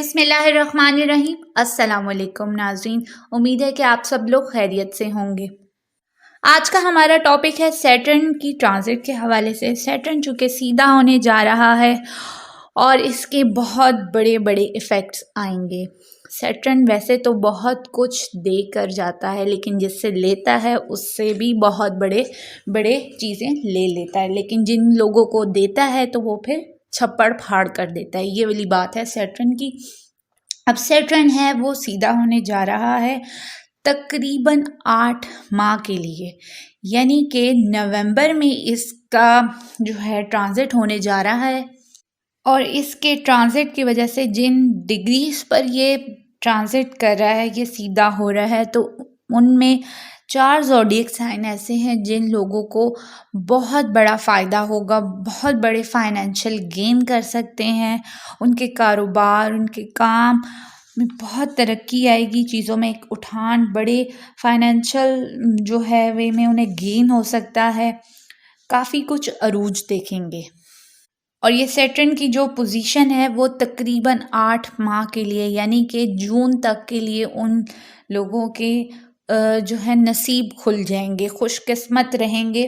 बिस्मिल्लाहिर्रहमानिर्रहीम। अस्सलाम वालेकुम नाज़रीन, उम्मीद है कि आप सब लोग खैरियत से होंगे। आज का हमारा टॉपिक है सैटर्न की ट्रांजिट के हवाले से। सैटर्न चूँकि सीधा होने जा रहा है और इसके बहुत बड़े बड़े इफ़ेक्ट्स आएंगे। सैटर्न वैसे तो बहुत कुछ दे कर जाता है, लेकिन जिससे लेता है उससे भी बहुत बड़े बड़े चीज़ें ले लेता है, लेकिन जिन लोगों को देता है तो वो फिर छप्पड़ फाड़ कर देता है। ये वाली बात है सैटर्न की। अब सैटर्न है वो सीधा होने जा रहा है तकरीबन 8 माह के लिए, यानी कि नवंबर में इसका जो है ट्रांजिट होने जा रहा है। और इसके ट्रांजिट की वजह से जिन डिग्रीज पर ये ट्रांजिट कर रहा है, ये सीधा हो रहा है, तो उनमें 4 ज़ोडिएक साइन ऐसे हैं जिन लोगों को बहुत बड़ा फ़ायदा होगा, बहुत बड़े फाइनेंशियल गेन कर सकते हैं। उनके कारोबार, उनके काम में बहुत तरक्की आएगी, चीज़ों में एक उठान, बड़े फाइनेंशियल जो है वे में उन्हें गेन हो सकता है। काफ़ी कुछ अरूज देखेंगे। और ये सैटर्न की जो पोजीशन है वो तकरीबन 8 माह के लिए, यानी कि जून तक के लिए उन लोगों के जो है नसीब खुल जाएंगे, खुशकिस्मत रहेंगे।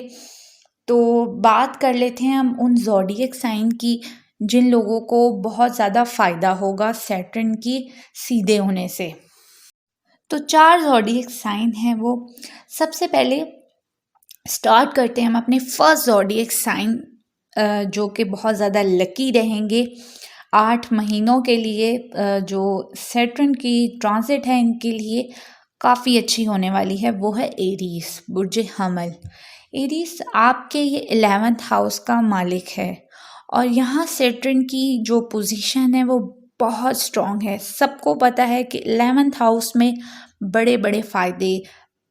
तो बात कर लेते हैं हम उन ज़ोडिएक साइन की जिन लोगों को बहुत ज़्यादा फ़ायदा होगा सैटर्न की सीधे होने से। तो 4 ज़ोडिएक साइन हैं वो। सबसे पहले स्टार्ट करते हैं हम अपने फर्स्ट ज़ोडिएक साइन जो कि बहुत ज़्यादा लकी रहेंगे 8 महीनों के लिए। जो सैटर्न की ट्रांजिट है इनके लिए काफ़ी अच्छी होने वाली है, वो है एरीज, बुर्ज हमल। एरीज आपके ये 11th हाउस का मालिक है और यहाँ सैटर्न की जो पोजीशन है वो बहुत स्ट्रॉन्ग है। सबको पता है कि 11th हाउस में बड़े बड़े फ़ायदे,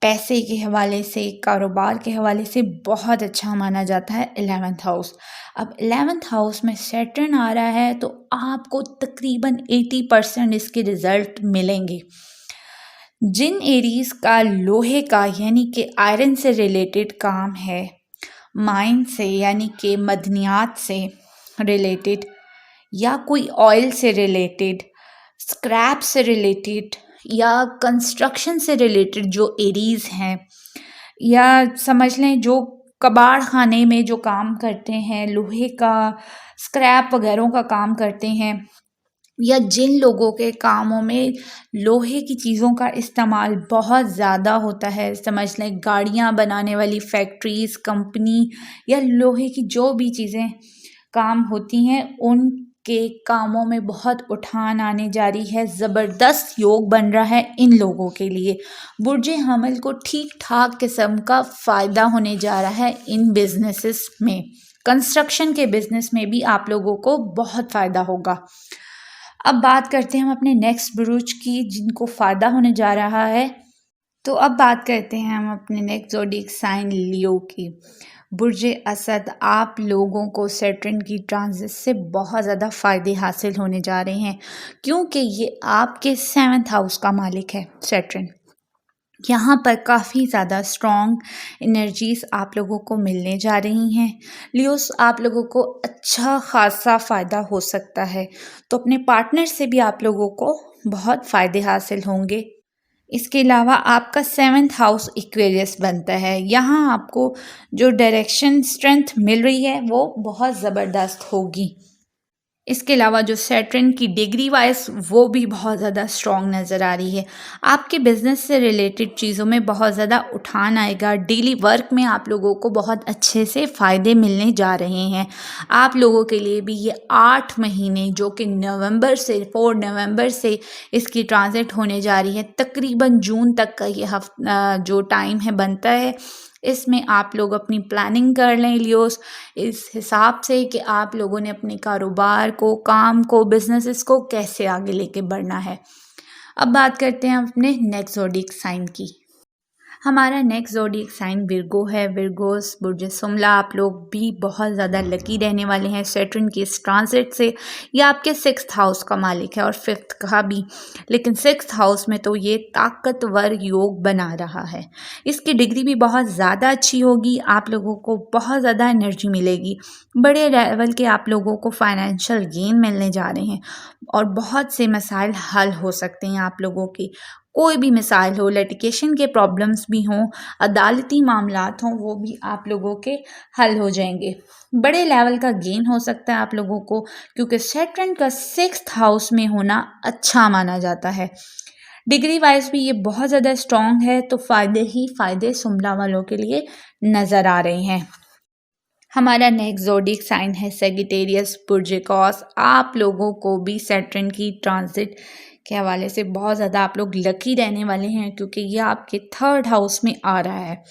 पैसे के हवाले से, कारोबार के हवाले से बहुत अच्छा माना जाता है 11th हाउस। अब 11th हाउस में सैटर्न आ रहा है तो आपको तकरीबन 80% इसके रिजल्ट मिलेंगे। जिन एरीज का लोहे का यानी कि आयरन से रिलेटेड काम है, माइन से यानी कि मदनियात से रिलेटेड, या कोई ऑयल से रिलेटेड, स्क्रैप से रिलेटेड, या कंस्ट्रक्शन से रिलेटेड जो एरीज हैं, या समझ लें जो कबाड़ खाने में जो काम करते हैं, लोहे का स्क्रैप वगैरह का काम करते हैं, या जिन लोगों के कामों में लोहे की चीज़ों का इस्तेमाल बहुत ज़्यादा होता है, समझ लें गाड़ियाँ बनाने वाली फैक्ट्रीज़, कंपनी, या लोहे की जो भी चीज़ें काम होती हैं, उनके कामों में बहुत उठान आने जा रही है। ज़बरदस्त योग बन रहा है इन लोगों के लिए। बुर्ज हमल को ठीक ठाक किस्म का फ़ायदा होने जा रहा है इन बिजनेसेस में। कंस्ट्रक्शन के बिजनेस में भी आप लोगों को बहुत फ़ायदा होगा। अब बात करते हैं हम अपने नेक्स्ट बुरुज की जिनको फ़ायदा होने जा रहा है। तो अब बात करते हैं हम अपने नेक्स्ट ज़ोडिएक साइन लियो की। बुर्ज असद, आप लोगों को सैटर्न की ट्रांजिट से बहुत ज़्यादा फ़ायदे हासिल होने जा रहे हैं, क्योंकि ये आपके 7th हाउस का मालिक है सैटर्न। यहाँ पर काफ़ी ज़्यादा स्ट्रॉन्ग एनर्जीज़ आप लोगों को मिलने जा रही हैं। लियोस, आप लोगों को अच्छा खासा फ़ायदा हो सकता है, तो अपने पार्टनर से भी आप लोगों को बहुत फ़ायदे हासिल होंगे। इसके अलावा आपका 7th हाउस एक्वेरियस बनता है। यहाँ आपको जो डायरेक्शन स्ट्रेंथ मिल रही है वो बहुत ज़बरदस्त होगी। इसके अलावा जो सैटर्न की डिग्री वाइज वो भी बहुत ज़्यादा स्ट्रॉन्ग नज़र आ रही है। आपके बिज़नेस से रिलेटेड चीज़ों में बहुत ज़्यादा उठान आएगा। डेली वर्क में आप लोगों को बहुत अच्छे से फ़ायदे मिलने जा रहे हैं। आप लोगों के लिए भी ये 8 महीने जो कि नवंबर से 4 नवंबर से इसकी ट्रांजिट होने जा रही है, तकरीबन जून तक का ये जो टाइम है बनता है, इसमें आप लोग अपनी प्लानिंग कर लें लियोस, इस हिसाब से कि आप लोगों ने अपने कारोबार को, काम को, बिजनेसेस को कैसे आगे लेके बढ़ना है। अब बात करते हैं अपने नेक्स्ट ज़ोडिएक साइन की। हमारा नेक्स्ट ज़ोडिएक साइन विर्गो है। विर्गोस बुर्ज सुमला आप लोग भी बहुत ज़्यादा लकी रहने वाले हैं सैटर्न के इस ट्रांजिट से। ये आपके 6th हाउस का मालिक है और 5th का भी, लेकिन 6th हाउस में तो ये ताकतवर योग बना रहा है। इसकी डिग्री भी बहुत ज़्यादा अच्छी होगी, आप लोगों को बहुत ज़्यादा एनर्जी मिलेगी, बड़े लेवल के आप लोगों को फाइनेंशियल गेन मिलने जा रहे हैं और बहुत से मसाइल हल हो सकते हैं आप लोगों के। कोई भी मिसाइल हो, लिटिगेशन के प्रॉब्लम्स भी हों, अदालती मामलात हों, वो भी आप लोगों के हल हो जाएंगे। बड़े लेवल का गेन हो सकता है आप लोगों को, क्योंकि सैटर्न का 6th हाउस में होना अच्छा माना जाता है। डिग्री वाइज भी ये बहुत ज़्यादा स्ट्रॉन्ग है, तो फ़ायदे ही फ़ायदे सुमला वालों के लिए नज़र आ रहे हैं। हमारा नेक्स्ट ज़ोडिएक साइन है सेजिटेरियस बुर्जिकॉस। आप लोगों को भी सैटर्न की ट्रांजिट के हवाले से बहुत ज़्यादा आप लोग लकी रहने वाले हैं, क्योंकि ये आपके 3rd हाउस में आ रहा है।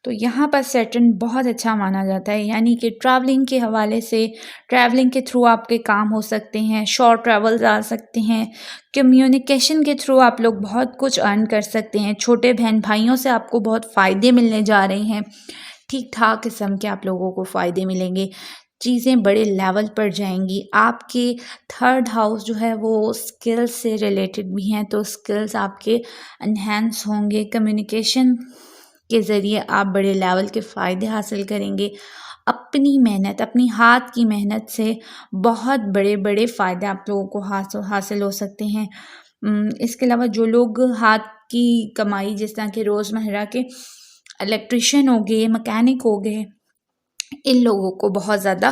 तो यहाँ पर सैटर्न बहुत अच्छा माना जाता है, यानी कि ट्रैवलिंग के हवाले से, ट्रैवलिंग के थ्रू आपके काम हो सकते हैं, शॉर्ट ट्रैवल्स आ सकते हैं, कम्युनिकेशन के थ्रू आप लोग बहुत कुछ अर्न कर सकते हैं, छोटे बहन भाइयों से आपको बहुत फ़ायदे मिलने जा रहे हैं, ठीक ठाक किस्म के आप लोगों को फ़ायदे मिलेंगे, चीज़ें बड़े लेवल पर जाएंगी। आपके 3rd हाउस जो है वो स्किल्स से रिलेटेड भी हैं, तो स्किल्स आपके एनहेंस होंगे, कम्युनिकेशन के ज़रिए आप बड़े लेवल के फ़ायदे हासिल करेंगे। अपनी मेहनत, अपनी हाथ की मेहनत से बहुत बड़े बड़े फ़ायदे आप लोगों को हासिल हो सकते हैं। इसके अलावा जो लोग हाथ की कमाई, जिस तरह के रोज़मर्रा के इलेक्ट्रिशियन हो गए, मैकेनिक हो गए, इन लोगों को बहुत ज़्यादा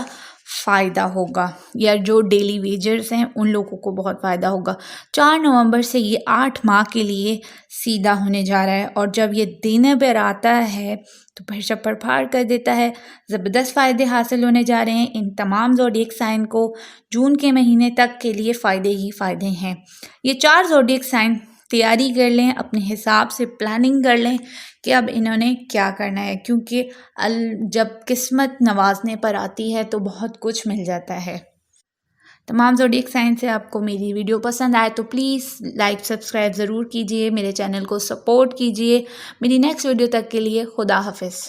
फ़ायदा होगा, या जो डेली वेजर्स हैं उन लोगों को बहुत फ़ायदा होगा। 4 नवंबर से ये 8 माह के लिए सीधा होने जा रहा है, और जब ये दिन पर आता है तो फिर छप्पर फाड़ कर देता है। ज़बरदस्त फ़ायदे हासिल होने जा रहे हैं इन तमाम ज़ोडिएक साइन को। जून के महीने तक के लिए फ़ायदे ही फ़ायदे हैं। ये 4 ज़ोडिएक साइन तैयारी कर लें, अपने हिसाब से प्लानिंग कर लें कि अब इन्होंने क्या करना है, क्योंकि जब किस्मत नवाजने पर आती है तो बहुत कुछ मिल जाता है। तमाम ज़ोडिएक साइन से आपको मेरी वीडियो पसंद आए तो प्लीज़ लाइक सब्सक्राइब ज़रूर कीजिए, मेरे चैनल को सपोर्ट कीजिए। मेरी नेक्स्ट वीडियो तक के लिए खुदा हाफिज़।